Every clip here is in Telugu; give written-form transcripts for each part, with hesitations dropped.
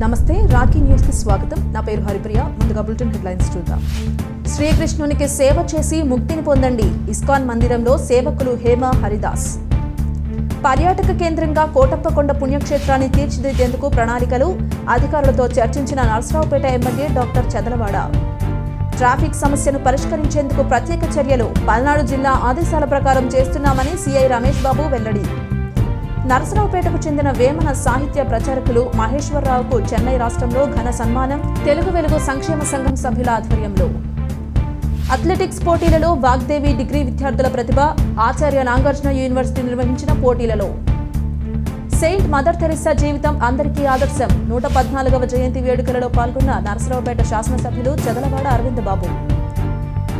నమస్తే, రాకీ న్యూస్ కి స్వాగతం. నా పేరు హరిప్రియ. ముందుగా బులెటిన్ హెడ్లైన్స్ చూద్దాం. శ్రీకృష్ణునికి సేవ చేసి ముక్తిని పొందండి. ఇస్కాన్ మందిరంలో సేవకులు హేమ హరిదాస్. పర్యాటక కేంద్రంగా కోటప్పకొండ పుణ్యక్షేత్రాన్ని తీర్చిదిద్దేందుకు ప్రణాళికలు, అధికారులతో చర్చించిన Narasaraopet MLA doctor Chadalavada. Traffic సమస్యను పరిష్కరించేందుకు ప్రత్యేక చర్యలు, పల్నాడు జిల్లా ఆదేశాల ప్రకారం చేస్తున్నామని సీఐ రమేష్ బాబు వెల్లడి. నరసరావుపేటకు చెందిన వేమన సాహిత్య ప్రచారకులు మహేశ్వరరావుకు చెన్నై రాష్ట్రంలో ఘన సన్మానం. తెలుగు వెలుగు సంక్షేమ సంఘం సభ్యుల ఆధ్వర్యంలో. అథ్లెటిక్స్ పోటీలలో వాగ్దేవి డిగ్రీ విద్యార్థుల ప్రతిభ. ఆచార్య నాగార్జున యూనివర్సిటీ నిర్వహించిన పోటీలలో సెయింట్ మదర్ తెరెసా జీవితం అందరికీ ఆదర్శం. 114వ జయంతి వేడుకలలో పాల్గొన్న నరసరావుపేట శాసనసభ్యులు చదలవాడ అరవింద్ బాబు.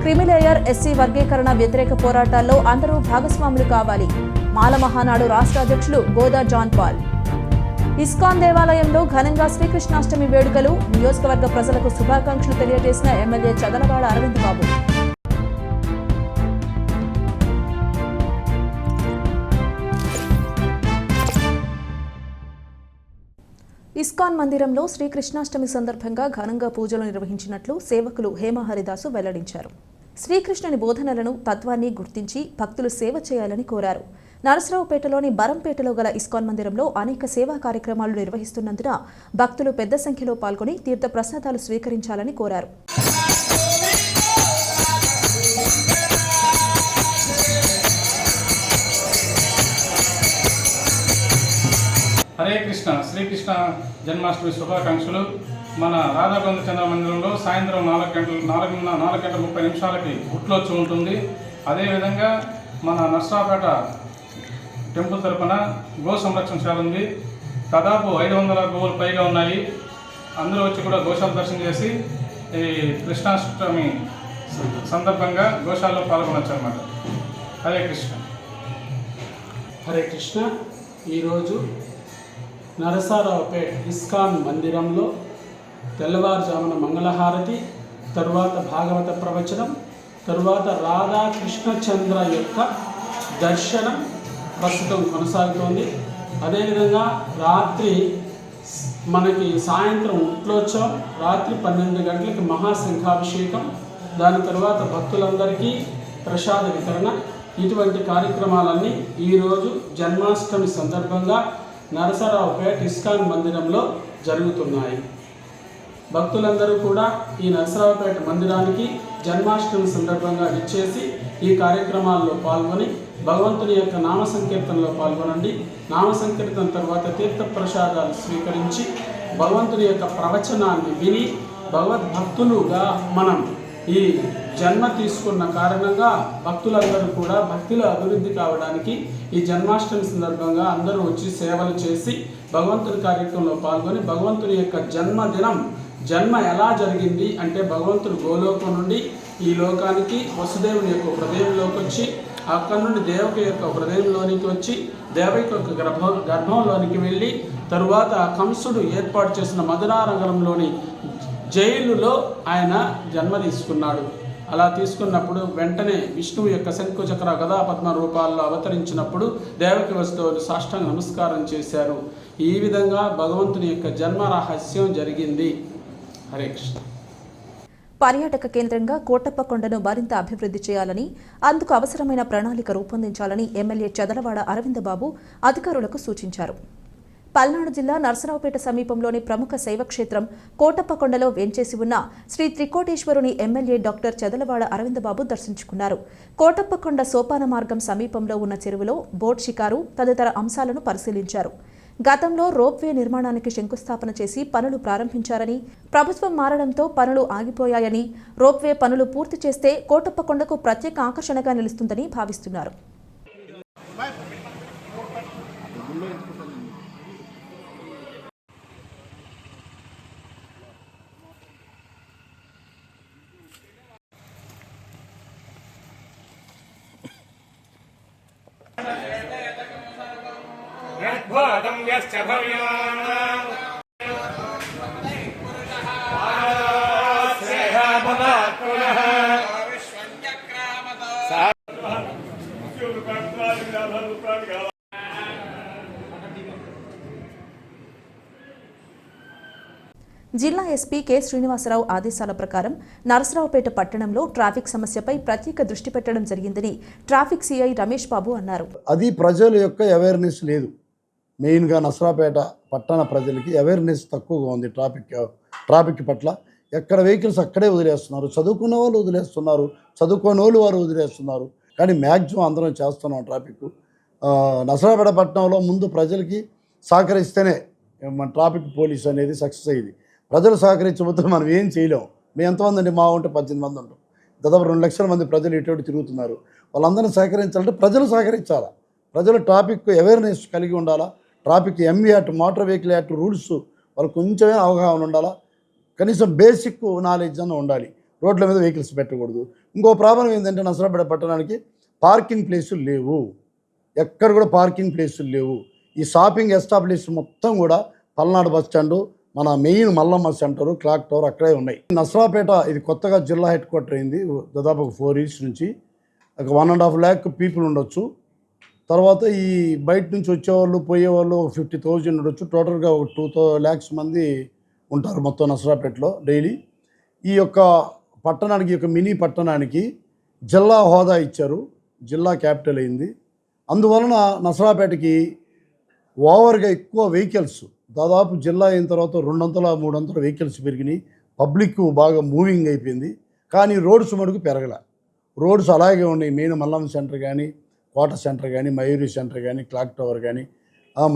క్రిమిలేయర్ ఎస్సీ వర్గీకరణ వ్యతిరేక పోరాటాల్లో అందరూ భాగస్వాములు కావాలి. మాల మహానాడు రాష్ట్ర అధ్యక్షులు గోదా జాన్ పాల్. ఇస్కాన్ దేవాలయంలో ఘనంగా శ్రీకృష్ణాష్టమి వేడుకలు. నియోజకవర్గ ప్రజలకు శుభాకాంక్షలు తెలియజేసిన ఎమ్మెల్యే చదలవాడ అరవింద్ బాబు. ఇస్కాన్ మందిరంలో శ్రీకృష్ణాష్టమి సందర్భంగా ఘనంగా పూజలు నిర్వహించినట్లు సేవకులు హేమ హరిదాసు వెల్లడించారు. శ్రీకృష్ణుని బోధనలను, తత్వాన్ని గుర్తించి భక్తులు సేవ చేయాలని కోరారు. నరసరావుపేటలోని బరంపేటలో గల ఇస్కాన్ మందిరంలో అనేక సేవా కార్యక్రమాలు నిర్వహిస్తున్నందున భక్తులు పెద్ద సంఖ్యలో పాల్గొని తీర్థ ప్రసాదాలు స్వీకరించాలని కోరారు. హరే కృష్ణ. శ్రీకృష్ణ జన్మాష్టమి శుభాకాంక్షలు. మన రాధాగోవింద చంద్ర మందిరంలో సాయంత్రం 4:30 గుట్లోత్సవం ఉంటుంది. అదేవిధంగా మన నర్సరావుపేట టెంపుల్ తరపున గో సంరక్షణశాల ఉంది. దాదాపు 500 గోవులు పైగా ఉన్నాయి. అందరూ వచ్చి కూడా గోశాల దర్శనం చేసి ఈ కృష్ణాష్టమి సందర్భంగా గోశాలలో పాల్గొనవచ్చు అన్నమాట. హరే కృష్ణ. హరే కృష్ణ. ఈరోజు నరసరావుపేట ఇస్కాన్ మందిరంలో తెల్లవారుజామున మంగళహారతి, తరువాత భాగవత ప్రవచనం, తరువాత రాధాకృష్ణచంద్ర యొక్క దర్శనం ప్రస్తుతం కొనసాగుతోంది. అదేవిధంగా రాత్రి మనకి సాయంత్రం ఉట్లోత్సవం, రాత్రి 12 గంటలకి మహాశంఖాభిషేకం, దాని తర్వాత భక్తులందరికీ ప్రసాద వితరణ. ఇటువంటి కార్యక్రమాలన్నీ ఈరోజు జన్మాష్టమి సందర్భంగా నరసరావుపేట ఇస్కాన్ మందిరంలో జరుగుతున్నాయి. భక్తులందరూ కూడా ఈ నరసరావుపేట మందిరానికి జన్మాష్టమి సందర్భంగా ఇచ్చేసి ఈ కార్యక్రమాల్లో పాల్గొని భగవంతుని యొక్క నామ సంకీర్తనలో పాల్గొనండి. నామ సంకీర్తన తర్వాత తీర్థ ప్రసాదాలు స్వీకరించి భగవంతుని యొక్క ప్రవచనాన్ని విని భగవద్భక్తులుగా మనం ఈ జన్మ తీసుకున్న కారణంగా భక్తులందరూ కూడా భక్తిలో అభివృద్ధి కావడానికి ఈ జన్మాష్టమి సందర్భంగా అందరూ వచ్చి సేవలు చేసి భగవంతుని కార్యక్రమంలో పాల్గొని భగవంతుని యొక్క జన్మ ఎలా జరిగింది అంటే భగవంతుడు గోలోకం నుండి ఈ లోకానికి వసుదేవుని యొక్క హృదయంలోకి వచ్చి అక్కడి నుండి దేవకి యొక్క హృదయంలోనికి వచ్చి దేవకి యొక్క గర్భంలోనికి వెళ్ళి తరువాత కంసుడు ఏర్పాటు చేసిన మధురానగరంలోని జైలులో ఆయన జన్మ తీసుకున్నాడు. అలా తీసుకున్నప్పుడు వెంటనే విష్ణువు యొక్క శంకుచక్ర గదా పద్మ రూపాల్లో అవతరించినప్పుడు దేవకి వస్తువులు సాష్టాంగ నమస్కారం చేశారు. ఈ విధంగా భగవంతుని యొక్క జన్మ రహస్యం జరిగింది. హరే కృష్ణ. పర్యాటక కేంద్రంగా కోటప్పకొండను మరింత అభివృద్ధి చేయాలని, అందుకు అవసరమైన ప్రణాళిక రూపొందించాలని ఎమ్మెల్యే చదలవాడ అరవింద్ బాబు అధికారులకు సూచించారు. పల్నాడు జిల్లా నరసరావుపేట సమీపంలోని ప్రముఖ శైవక్షేత్రం కోటప్పకొండలో వేంచేసి ఉన్న శ్రీ త్రికోటేశ్వరుని ఎమ్మెల్యే డాక్టర్ చదలవాడ అరవింద్ బాబు దర్శించుకున్నారు. కోటప్పకొండ సోపాన మార్గం సమీపంలో ఉన్న చెరువులో బోట్ షికారు తదితర అంశాలను పరిశీలించారు. గతంలో రోప్వే నిర్మాణానికి శంకుస్థాపన చేసి పనులు ప్రారంభించారని, ప్రభుత్వం మారడంతో పనులు ఆగిపోయాయని, రోప్వే పనులు పూర్తి చేస్తే కోటప్పకొండకు ప్రత్యేక ఆకర్షణగా నిలుస్తుందని భావిస్తున్నారు. యద్భూతం యశ్చ భవ్యం జిల్లా ఎస్పీ కె శ్రీనివాసరావు ఆదేశాల ప్రకారం నరసరావుపేట పట్టణంలో ట్రాఫిక్ సమస్యపై ప్రత్యేక దృష్టి పెట్టడం జరిగిందని ట్రాఫిక్ సిఐ రమేష్ బాబు అన్నారు. అది ప్రజల యొక్క అవేర్నెస్ లేదు. మెయిన్గా నరసరావుపేట పట్టణ ప్రజలకి అవేర్నెస్ తక్కువగా ఉంది ట్రాఫిక్ పట్ల. ఎక్కడ వెహికల్స్ అక్కడే వదిలేస్తున్నారు. చదువుకున్న వాళ్ళు వదిలేస్తున్నారు, చదువుకోని వాళ్ళు వారు వదిలేస్తున్నారు. కానీ మ్యాక్సిమం అందరం చేస్తున్నాం ట్రాఫిక్. నరసరావుపేట పట్టణంలో ముందు ప్రజలకి సహకరిస్తేనే మన ట్రాఫిక్ పోలీస్ అనేది సక్సెస్ అయ్యింది. ప్రజలు సహకరించబోతే మనం ఏం చేయలేము. మేము ఎంతమంది అండి, మా ఉంటే 18 మంది ఉంటాం. దాదాపు 2 లక్షల మంది ప్రజలు ఇటువంటి తిరుగుతున్నారు. వాళ్ళందరినీ సహకరించాలంటే ప్రజలు సహకరించాలా. ప్రజలు ట్రాఫిక్ అవేర్నెస్ కలిగి ఉండాలా. ట్రాఫిక్ ఎంఈ act, motor vehicle act rules వాళ్ళకు కొంచెమే అవగాహన ఉండాలా. కనీసం బేసిక్ నాలెడ్జ్ అన్న ఉండాలి. రోడ్ల మీద వెహికల్స్ పెట్టకూడదు. ఇంకో ప్రాబ్లం ఏంటంటే నరసరావుపేట పట్టణానికి పార్కింగ్ ప్లేసులు లేవు. ఎక్కడ కూడా పార్కింగ్ ప్లేసులు లేవు. ఈ షాపింగ్ ఎస్టాబ్లిష్ మొత్తం కూడా పల్నాడు బస్ స్టాండు, మన main Mallamma centre, clock tower అక్కడే ఉన్నాయి. నరసరావుపేట ఇది కొత్తగా జిల్లా హెడ్ క్వార్టర్ అయింది. దాదాపు 4 years నుంచి 1.5 lakh పీపుల్ ఉండొచ్చు. తర్వాత ఈ బయట నుంచి వచ్చేవాళ్ళు పోయేవాళ్ళు 50,000 ఉండొచ్చు. టోటల్గా 2 lakhs మంది ఉంటారు మొత్తం నరసరావుపేటలో డైలీ. ఈ యొక్క పట్టణానికి, ఈ యొక్క మినీ పట్టణానికి జిల్లా హోదా ఇచ్చారు. జిల్లా క్యాపిటల్ అయింది. అందువలన నరసరావుపేటకి ఓవర్గా ఎక్కువ వెహికల్స్, దాదాపు జిల్లా అయిన తర్వాత 200-300 వెహికల్స్ పెరిగినాయి. పబ్లిక్ బాగా మూవింగ్ అయిపోయింది. కానీ రోడ్స్ మటుకు పెరగలే. రోడ్స్ అలాగే ఉన్నాయి. మెయిన్ మల్లమ్మ సెంటర్ కానీ, కోట సెంటర్ కానీ, మయూరి సెంటర్ కానీ, క్లాక్ టవర్ కానీ,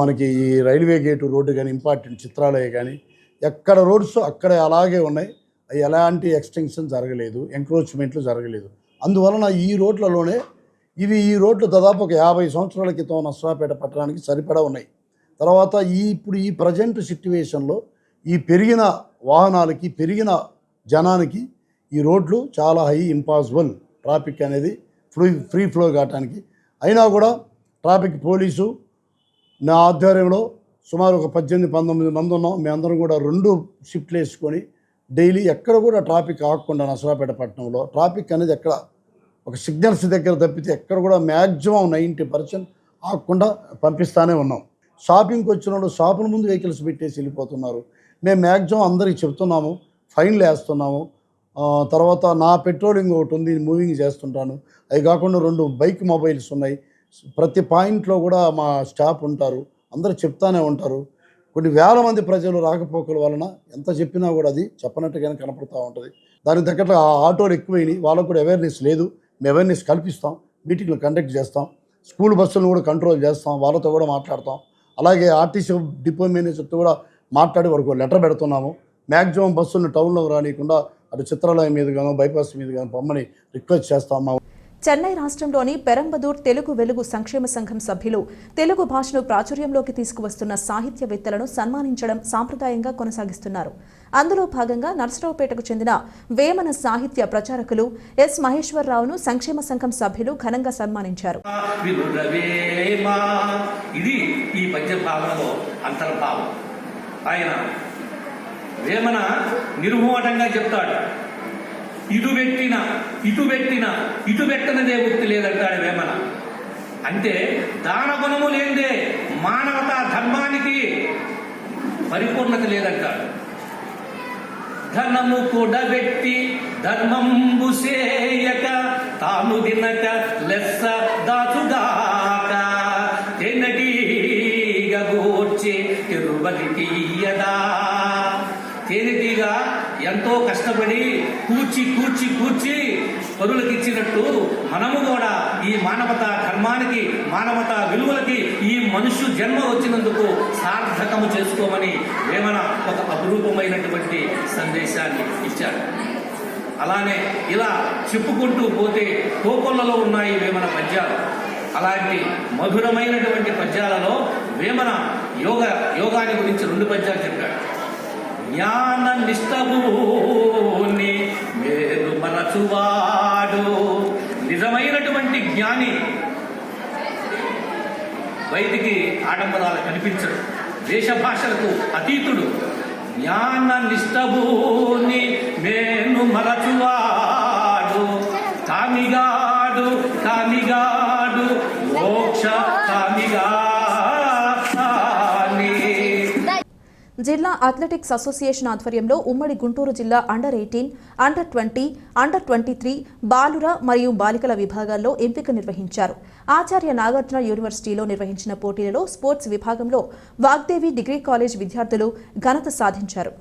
మనకి ఈ రైల్వే గేటు రోడ్డు కానీ, ఇంపార్టెంట్ చిత్రాలయ కానీ, ఎక్కడ రోడ్స్ అక్కడే అలాగే ఉన్నాయి. అవి ఎలాంటి ఎక్స్టెన్షన్ జరగలేదు, ఎంక్రోచ్మెంట్లు జరగలేదు. అందువలన ఈ రోడ్లలోనే ఈ రోడ్లు దాదాపు ఒక 50 సంవత్సరాల క్రితం నరసరావుపేట పట్టణానికి సరిపడా ఉన్నాయి. తర్వాత ఇప్పుడు ఈ ప్రజెంట్ సిట్యువేషన్లో ఈ పెరిగిన వాహనాలకి, పెరిగిన జనానికి ఈ రోడ్లు చాలా ఇంపాసిబుల్ ట్రాఫిక్ అనేది ఫ్రీ ఫ్లో కావటానికి. అయినా కూడా ట్రాఫిక్ పోలీసు నా ఆధ్వర్యంలో సుమారు ఒక 18-19 మంది ఉన్నాం. మేమందరం కూడా 2 షిఫ్ట్లు వేసుకొని డైలీ ఎక్కడ కూడా ట్రాఫిక్ ఆగకుండా నరసరావుపేట పట్టణంలో ట్రాఫిక్ అనేది ఎక్కడ ఒక సిగ్నల్స్ దగ్గర తప్పితే ఎక్కడ కూడా మ్యాక్సిమం 90% ఆగకుండా పంపిస్తూనే ఉన్నాం. షాపింగ్కి వచ్చిన వాళ్ళు షాపుల ముందు వెహికల్స్ పెట్టేసి వెళ్ళిపోతున్నారు. మేము మ్యాక్సిమం అందరికీ చెప్తున్నాము, ఫైన్లు వేస్తున్నాము. తర్వాత నా పెట్రోలింగ్ ఒకటి ఉంది, మూవింగ్ చేస్తుంటాను. అవి కాకుండా 2 బైక్ మొబైల్స్ ఉన్నాయి. ప్రతి పాయింట్లో కూడా మా స్టాఫ్ ఉంటారు, అందరూ చెప్తానే ఉంటారు. కొన్ని వేల మంది ప్రజలు రాకపోకల వలన ఎంత చెప్పినా కూడా అది చెప్పనట్టుగానే కనపడుతూ ఉంటుంది. దానికి తగ్గట్టు ఆటోలు ఎక్కువైనాయి. వాళ్ళకు కూడా అవేర్నెస్ లేదు. మేము అవేర్నెస్ కల్పిస్తాం, మీటింగ్లు కండక్ట్ చేస్తాం, స్కూల్ బస్సులను కూడా కంట్రోల్ చేస్తాం, వాళ్ళతో కూడా మాట్లాడతాం. అలాగే ఆర్టీసీ డిపో మేనేజర్తో కూడా మాట్లాడి వరకు లెటర్ పెడుతున్నాము. మ్యాక్సిమం బస్సులను టౌన్లోకి రానియకుండా అటు చిత్రాలయం మీదుగానో బైపాస్ మీదుగానో పొమ్మని రిక్వెస్ట్ చేస్తాము. చెన్నై రాష్ట్రంలోని పెరంబదూర్ తెలుగు వెలుగు సంక్షేమ సంఘం సభ్యులు తెలుగు భాషను ప్రాచుర్యంలోకి తీసుకువస్తున్న సాహిత్యవేత్తలను సన్మానించడం సాంప్రదాయంగా కొనసాగిస్తున్నారు. అందులో భాగంగా నరసరావుపేటకు చెందిన వేమన సాహిత్య ప్రచారకులు ఎస్ మహేశ్వరరావును సంక్షేమ సంఘం సభ్యులు ఘనంగా సన్మానించారు. ఇది ఈ పద్య భాగంలో అంతర్భావం. ఆయన వేమన నిర్మోహటంగా చెప్తాడు. ఇటు పెట్టినదే ఉక్తి లేదంటాడు వేమన. అంటే దాన గుణము లేదే మానవతా ధర్మానికి పరిపూర్ణత లేదంటాడు. ధనము కూడబెట్టి ధర్మంబు సేయక తాను దినక లెస్స దాచుగాక తేనెటీగా గూర్చి తిరువది తీయదా. తేనెటీగా ఎంతో కష్టపడి కూర్చి పరులకు ఇచ్చినట్టు మనము కూడా ఈ మానవతా ధర్మానికి, మానవతా విలువలకి ఈ మనుష్య జన్మ వచ్చినందుకు సార్థకము చేసుకోమని వేమన ఒక అపురూపమైనటువంటి సందేశాన్ని ఇచ్చాడు. అలానే ఇలా చెప్పుకుంటూ పోతే కోకొల్లలో ఉన్నాయి వేమన పద్యాలు. అలాంటి మధురమైనటువంటి పద్యాలలో వేమన యోగాన్ని గురించి 2 పద్యాలు చెప్పాడు. జ్ఞాన నిష్టభూని మేలు మరచువాడు. నిజమైనటువంటి జ్ఞాని బయటికి ఆడంబరాలు కనిపించడు, వేషభాషలకు అతీతుడు. జ్ఞాన నిష్టభూని మేలు మరచువాడు. కామిగాడు మోక్ష కామిగా. జిల్లా అథ్లెటిక్స్ అసోసియేషన్ ఆధ్వర్యంలో ఉమ్మడి గుంటూరు జిల్లా అండర్-18, అండర్-20, అండర్-23 బాలుర మరియు బాలికల విభాగాల్లో ఎంపిక నిర్వహించారు. ఆచార్య నాగార్జున యూనివర్సిటీలో నిర్వహించిన పోటీలలో స్పోర్ట్స్ విభాగంలో వాగ్దేవి డిగ్రీ కాలేజ్ విద్యార్థులు ఘనత సాధించారు.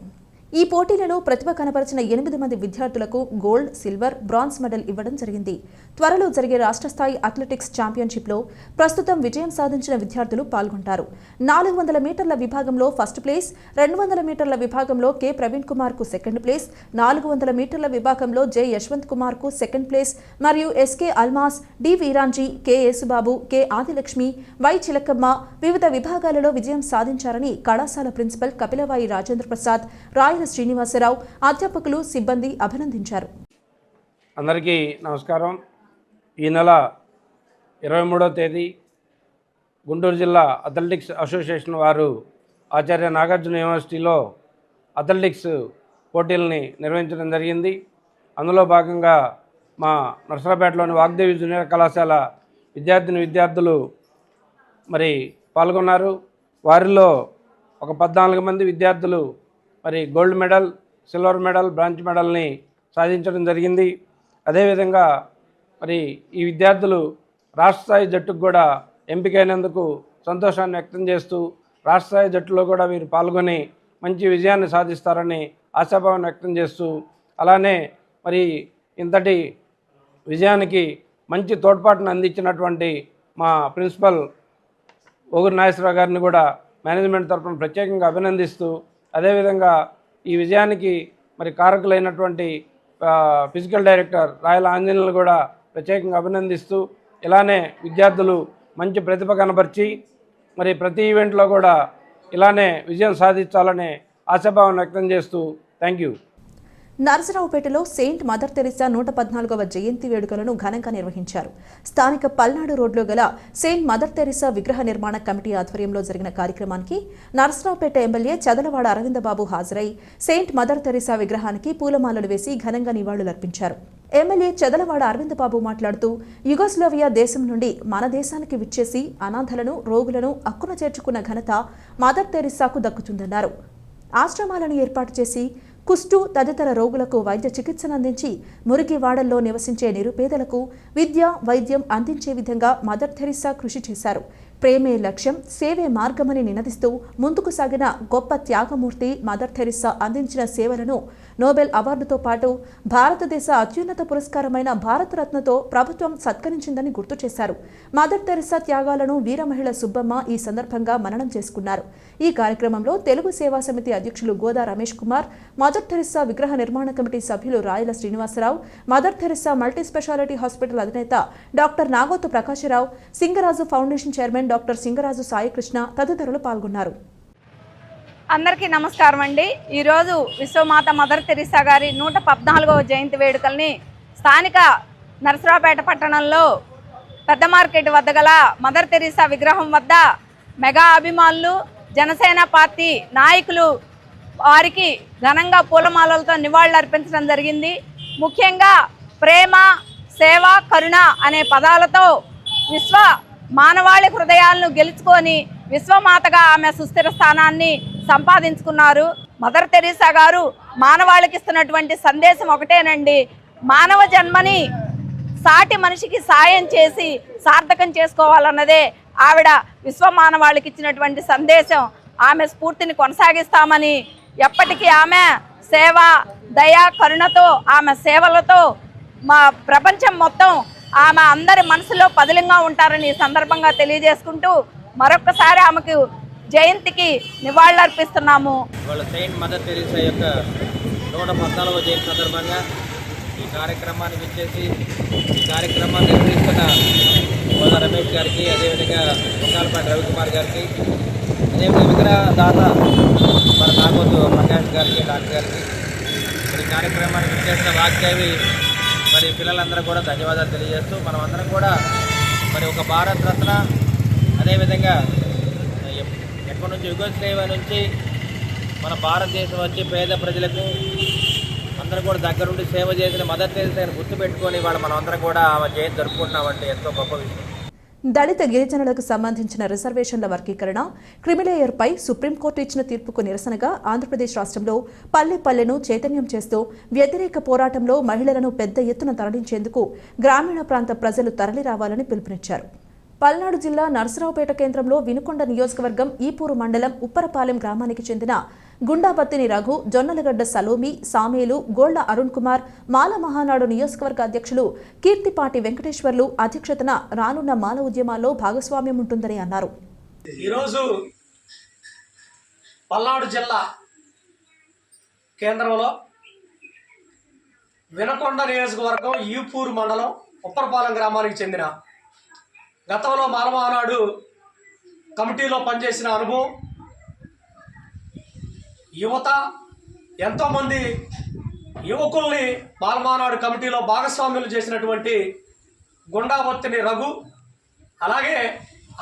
ఈ పోటీలలో ప్రతిభ కనపరిచిన 8 మంది విద్యార్థులకు గోల్డ్, సిల్వర్, బ్రాంజ్ మెడల్ ఇవ్వడం జరిగింది. త్వరలో జరిగే రాష్ట్ర స్థాయి అథ్లెటిక్స్ ఛాంపియన్షిప్లో ప్రస్తుతం విజయం సాధించిన విద్యార్థులు పాల్గొంటారు. 400 మీటర్ల విభాగంలో ఫస్ట్ ప్లేస్, 200 మీటర్ల విభాగంలో కె ప్రవీణ్ కుమార్ కు సెకండ్ ప్లేస్, 400 మీటర్ల విభాగంలో జె యశ్వంత్ కుమార్ కు సెకండ్ ప్లేస్ మరియు S K Almas, D Veeranji, K Yesubabu, K Adilakshmi, Y Chilakamma వివిధ విభాగాలలో విజయం సాధించారని కళాశాల ప్రిన్సిపల్ కపిలవాయి రాజేంద్ర ప్రసాద్, రాయల శ్రీనివాసరావు, అధ్యాపకులు, సిబ్బంది అభినందించారు. అందరికీ నమస్కారం. ఈ నెల 23వ తేదీ గుంటూరు జిల్లా అథ్లెటిక్స్ అసోసియేషన్ వారు ఆచార్య నాగార్జున యూనివర్సిటీలో అథ్లెటిక్స్ పోటీలని నిర్వహించడం జరిగింది. అందులో భాగంగా మా నర్సరాపేటలోని వాగ్దేవి జూనియర్ కళాశాల విద్యార్థులు మరి పాల్గొన్నారు. వారిలో ఒక 14 మంది విద్యార్థులు మరి gold medal, silver medal, bronze మెడల్ని సాధించడం జరిగింది. అదేవిధంగా మరి ఈ విద్యార్థులు రాష్ట్ర స్థాయి జట్టుకు కూడా ఎంపికైనందుకు సంతోషాన్ని వ్యక్తం చేస్తూ రాష్ట్ర స్థాయి జట్టులో కూడా వీరు పాల్గొని మంచి విజయాన్ని సాధిస్తారని ఆశాభావాన్ని వ్యక్తం చేస్తూ, అలానే మరి ఇంతటి విజయానికి మంచి తోడ్పాటును అందించినటువంటి మా ప్రిన్సిపల్ ఓగురు నాగేశ్వరరావు గారిని కూడా మేనేజ్మెంట్ తరఫున ప్రత్యేకంగా అభినందిస్తూ, అదేవిధంగా ఈ విజయానికి మరి కారకులైనటువంటి ఫిజికల్ డైరెక్టర్ రాయల ఆంజనేయులను కూడా ప్రత్యేకంగా అభినందిస్తూ, ఇలానే విద్యార్థులు మంచి ప్రతిభ కనబర్చి మరి ప్రతి ఈవెంట్లో కూడా ఇలానే విజయం సాధించాలనే ఆశాభావం వ్యక్తం చేస్తూ థ్యాంక్ యూ. నరసరావుపేటలో సెయింట్ మదర్ తెరిసా 114వ జయంతి వేడుకలను ఘనంగా నిర్వహించారు. స్థానిక పల్నాడు రోడ్లో గల సెయింట్ మదర్ తెరిసా విగ్రహ నిర్మాణ కమిటీ ఆధ్వర్యంలో జరిగిన కార్యక్రమానికి నరసరావుపేట ఎమ్మెల్యే చదలవాడ అరవిందబాబు హాజరై సెయింట్ మదర్ తెరిసా విగ్రహానికి పూలమాలలు వేసి ఘనంగా నివాళులర్పించారు. ఎమ్మెల్యే చదలవాడ అరవిందబాబు మాట్లాడుతూ, యుగోస్లోవియా దేశం నుండి మన దేశానికి విచ్చేసి అనాథలను, రోగులను అక్కున చేర్చుకున్న ఘనత మదర్ తెరిసాకు దక్కుతుందన్నారు. ఆశ్రమాలను ఏర్పాటు చేసి కుష్టు తదితర రోగులకు వైద్య చికిత్సను అందించి మురికివాడల్లో నివసించే నిరుపేదలకు విద్య, వైద్యం అందించే విధంగా మదర్ తెరిసా కృషి చేశారు. ప్రేమే లక్ష్యం, సేవే మార్గమని నినదిస్తూ ముందుకు సాగిన గొప్ప త్యాగమూర్తి మదర్ తెరిసా అందించిన సేవలను నోబెల్ అవార్డుతో పాటు భారతదేశ అత్యున్నత పురస్కారమైన భారతరత్నతో ప్రభుత్వం సత్కరించిందని గుర్తు చేశారు. మదర్ తెరిసా త్యాగాలను వీర మహిళ సుబ్బమ్మ ఈ సందర్భంగా మననం చేసుకున్నారు. ఈ కార్యక్రమంలో తెలుగు సేవా సమితి అధ్యక్షులు గోదా రమేష్ కుమార్, మదర్ తెరిసా విగ్రహ నిర్మాణ కమిటీ సభ్యులు Rayala Srinivasarao, mother Teresa multi speciality hospital అధినేత doctor Nagothu Prakasarao, Singaraju foundation chairman doctor Singaraju Saikrishna తదితరులు పాల్గొన్నారు. అందరికీ నమస్కారం అండి. ఈరోజు విశ్వమాత మదర్ తెరిసా గారి 114వ జయంతి వేడుకల్ని స్థానిక నరసరావుపేట పట్టణంలో పెద్ద మార్కెట్ వద్ద గల మదర్ తెరిసా విగ్రహం వద్ద మెగా అభిమానులు, జనసేన పార్టీ నాయకులు వారికి ఘనంగా పూలమాలలతో నివాళులర్పించడం జరిగింది. ముఖ్యంగా ప్రేమ, సేవ, కరుణ అనే పదాలతో విశ్వ మానవాళి హృదయాలను గెలుచుకొని విశ్వమాతగా ఆమె సుస్థిర స్థానాన్ని సంపాదించుకున్నారు. మదర్ తెరిసా గారు మానవాళికి ఇస్తున్నటువంటి సందేశం ఒకటేనండి, మానవ జన్మని సాటి మనిషికి సాయం చేసి సార్థకం చేసుకోవాలన్నదే ఆవిడ విశ్వమానవాళికి ఇచ్చినటువంటి సందేశం. ఆమె స్ఫూర్తిని కొనసాగిస్తామని, ఎప్పటికీ ఆమె సేవ, దయ, కరుణతో, ఆమె సేవలతో మా ప్రపంచం మొత్తం ఆమె అందరి మనసులో పదిలంగా ఉంటారని సందర్భంగా తెలియజేసుకుంటూ మరొకసారి ఆమెకు జయంతికి నివాళులర్పిస్తున్నాము. వాళ్ళ సెయింట్ మదర్ తెరిసా యొక్క 114వ జయంతి సందర్భంగా ఈ కార్యక్రమాన్ని విచ్చేసి ఈ కార్యక్రమాన్ని నిర్వహిస్తున్న గోదా రమేష్ గారికి, అదేవిధంగా పొంగాలపాటి రవికుమార్ గారికి, అదేవిధంగా విగ్రహదాత మన నాగోతు ప్రకాష్ గారికి, డాక్టర్ గారికి, ఈ కార్యక్రమాన్ని విచ్చేసిన వాగ్దేవి మరి పిల్లలందరూ కూడా ధన్యవాదాలు తెలియజేస్తూ, మనం అందరం కూడా మరి ఒక భారత రత్న, అదేవిధంగా ఎక్కడి నుంచి యుగోస్లేవియా నుంచి మన భారతదేశం వచ్చి పేద ప్రజలకు అందరూ కూడా దగ్గరుండి సేవ చేసిన మదర్ తెరిసాను గుర్తుపెట్టుకొని వాళ్ళు మనం అందరం కూడా ఆమె జయంతి జరుపుకుంటున్నామంటే ఎంతో గొప్ప విషయం. దళిత గిరిజనులకు సంబంధించిన రిజర్వేషన్ల వర్గీకరణ క్రిమిలేయర్పై సుప్రీంకోర్టు ఇచ్చిన తీర్పుకు నిరసనగా ఆంధ్రప్రదేశ్ రాష్ట్రంలో పల్లెను చైతన్యం చేస్తూ వ్యతిరేక పోరాటంలో మహిళలను పెద్ద ఎత్తున తరలించేందుకు గ్రామీణ ప్రాంత ప్రజలు తరలిరావాలని పిలుపునిచ్చారు. పల్నాడు జిల్లా నరసరావుపేట కేంద్రంలో వినుకొండ నియోజకవర్గం ఈపూరు మండలం ఉప్పరపాలెం గ్రామానికి చెందిన గుండాబత్తిని రఘు, జొన్నలగడ్డ సలోమి, సామేలు, గోళ్ల అరుణ్ కుమార్, మాల మహానాడు నియోజకవర్గ అధ్యక్షులు కీర్తిపాటి వెంకటేశ్వర్లు అధ్యక్షతన రానున్న మాల ఉద్యమాల్లో భాగస్వామ్యం ఉంటుందని అన్నారు. ఈరోజు పల్నాడు జిల్లా కేంద్రంలో వినుకొండ నియోజకవర్గం ఈపూరు మండలం ఉప్పరపాలెం గ్రామానికి చెందిన గతంలో మాల మహానాడు కమిటీలో పనిచేసిన అనుభవం, యువత ఎంతోమంది యువకుల్ని మాల మహానాడు కమిటీలో భాగస్వామ్యులు చేసినటువంటి గుండాబత్తిని రఘు, అలాగే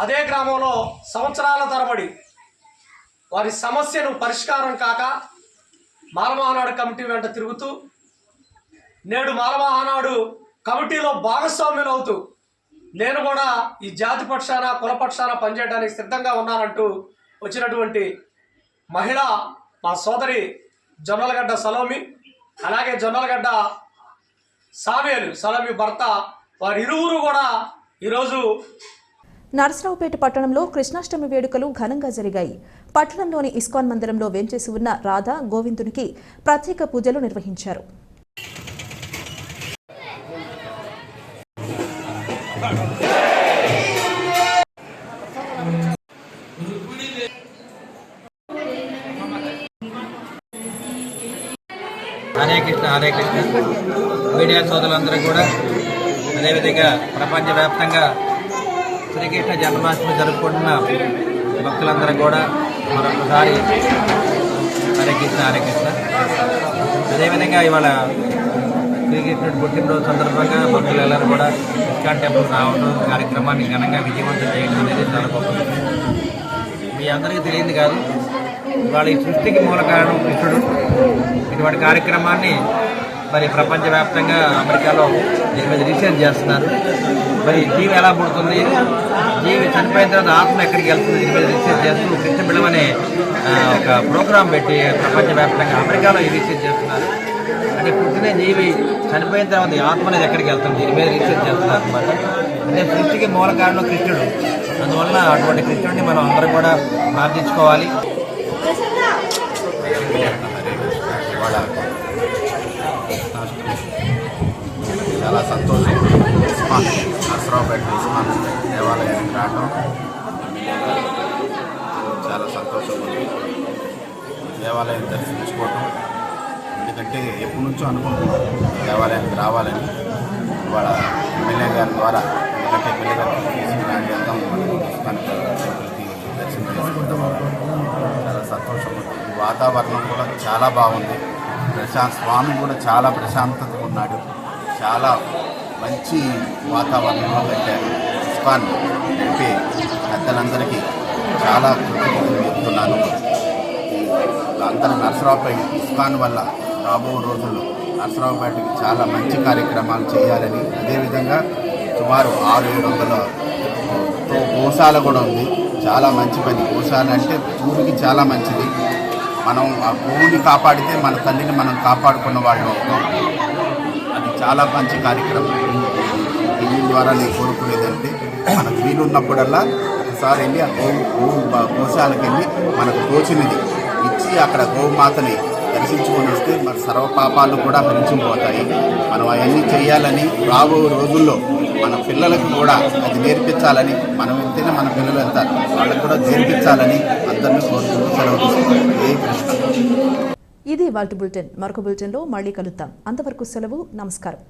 అదే గ్రామంలో సంవత్సరాల తరబడి వారి సమస్యను పరిష్కారం కాక మాల మహానాడు కమిటీ వెంట తిరుగుతూ నేడు మాల మహానాడు కమిటీలో భాగస్వామ్యులు అవుతూ నేను కూడా ఈ జాతి పక్షాన కుల పక్షాన పనిచేయడానికి సిద్ధంగా ఉన్నానంటూ వచ్చినటువంటి మహిళ మా సోదరి జొన్నలగడ్డ సలోమి, అలాగే జొన్నలగడ్డ సలోమి భర్త, వారిరువురు కూడా ఈరోజు నరసరావుపేట పట్టణంలో కృష్ణాష్టమి వేడుకలు ఘనంగా జరిగాయి. పట్టణంలోని ఇస్కాన్ మందిరంలో వేంచేసి ఉన్న రాధా గోవిందునికి ప్రత్యేక పూజలు నిర్వహించారు. హరే కృష్ణ హరే కృష్ణ. మీడియా సోదరులందరూ కూడా, అదేవిధంగా ప్రపంచవ్యాప్తంగా శ్రీకృష్ణ జన్మాష్టమి జరుపుకుంటున్న భక్తులందరూ కూడా మరొకసారి హరే కృష్ణ హరే కృష్ణ. అదేవిధంగా ఇవాళ శ్రీకృష్ణుడి పుట్టినరోజు సందర్భంగా భక్తులందరూ కూడా ఇస్కాన్ టెంపుల్ రావడం, కార్యక్రమాన్ని ఘనంగా విజయవంతం చేయడం అనేది చాలా గొప్ప విషయం. మీ అందరికీ తెలియదు కాదు, వాళ్ళ ఈ సృష్టికి మూల కారణం కృష్ణుడు. ఇటువంటి కార్యక్రమాన్ని మరి ప్రపంచవ్యాప్తంగా అమెరికాలో దీని మీద రీసెర్చ్ చేస్తున్నారు. మరి జీవి ఎలా పుడుతుంది, జీవి చనిపోయిన తర్వాత ఆత్మ ఎక్కడికి వెళ్తుంది, దీని మీద రీసెర్చ్ చేస్తూ కృష్ణ బిళ్ళం అనే ఒక ప్రోగ్రాం పెట్టి ప్రపంచవ్యాప్తంగా అమెరికాలో ఈ రీసెర్చ్ చేస్తున్నారు. అంటే పుట్టిన జీవి చనిపోయిన తర్వాత ఈ ఆత్మ అనేది ఎక్కడికి వెళ్తుంది, దీని మీద రీసెర్చ్ చేస్తున్నారు అనమాట. అంటే సృష్టికి మూల కారణం కృష్ణుడు. అందువల్ల అటువంటి కృష్ణుడిని మనం అందరం కూడా ప్రార్థించుకోవాలి. చాలా సంతోషం. ఇస్కాన్ నరసరావుపేట ఇస్కాన్ దేవాలయానికి రావడం చాలా సంతోషం ఉంది. దేవాలయం దర్శించుకోవటం, ఎందుకంటే ఎప్పటి నుంచో అనుకుంటున్నాను దేవాలయానికి రావాలని. ఇవాళ ఎమ్మెల్యే గారి ద్వారా, ఎందుకంటే ఎమ్మెల్యే గారు తీసుకుని వెళ్దాం ఇస్కాన్ టెంపుల్కి దర్శనం చేసుకుంటాం. చాలా సంతోషం ఉంది. వాతావరణం కూడా చాలా బాగుంది. స్వామి కూడా చాలా ప్రశాంతతగా ఉన్నాడు. చాలా మంచి వాతావరణంలో పెట్టారు. ఇస్కాన్ నడిపే పెద్దలందరికీ చాలా కృతజ్ఞతలు చెప్తున్నాను. అందరూ నరసరావుపేట ఇస్కాన్ వల్ల రాబో రోజుల్లో నరసరావుపేటకి చాలా మంచి కార్యక్రమాలు చేయాలని, అదేవిధంగా సుమారు 600-700 గోశాల కూడా ఉంది. చాలా మంచి పని. గోశాల అంటే ఊరికి చాలా మంచిది. మనం ఆ గోవుని కాపాడితే మన తల్లిని మనం కాపాడుకున్న వాళ్ళు అవుతాం. అది చాలా మంచి కార్యక్రమం. దీని ద్వారా నేను కోరుకునేదంటే మనకు వీలున్నప్పుడల్లా ఒకసారి వెళ్ళి ఆ గోశాలకు వెళ్ళి మనకు తోచినది ఇచ్చి అక్కడ గోమాతని దర్శించుకొని వస్తే మన సర్వపాపాలు కూడా హరించిపోతాయి. మనం అవన్నీ చేయాలని రాబో రోజుల్లో మన పిల్లలకు కూడా అది నేర్పించాలని, మనం వెళ్తేనే మన పిల్లలు వెళ్తారు, వాళ్ళకు కూడా నేర్పించాలని అందరినీ కోరుకుంటూ సెలవు తీసుకుంటాం. ఇది వాటి బులెటిన్. మరొక బులెటిన్లో మళ్ళీ కలుద్దాం. అంతవరకు సెలవు. నమస్కారం.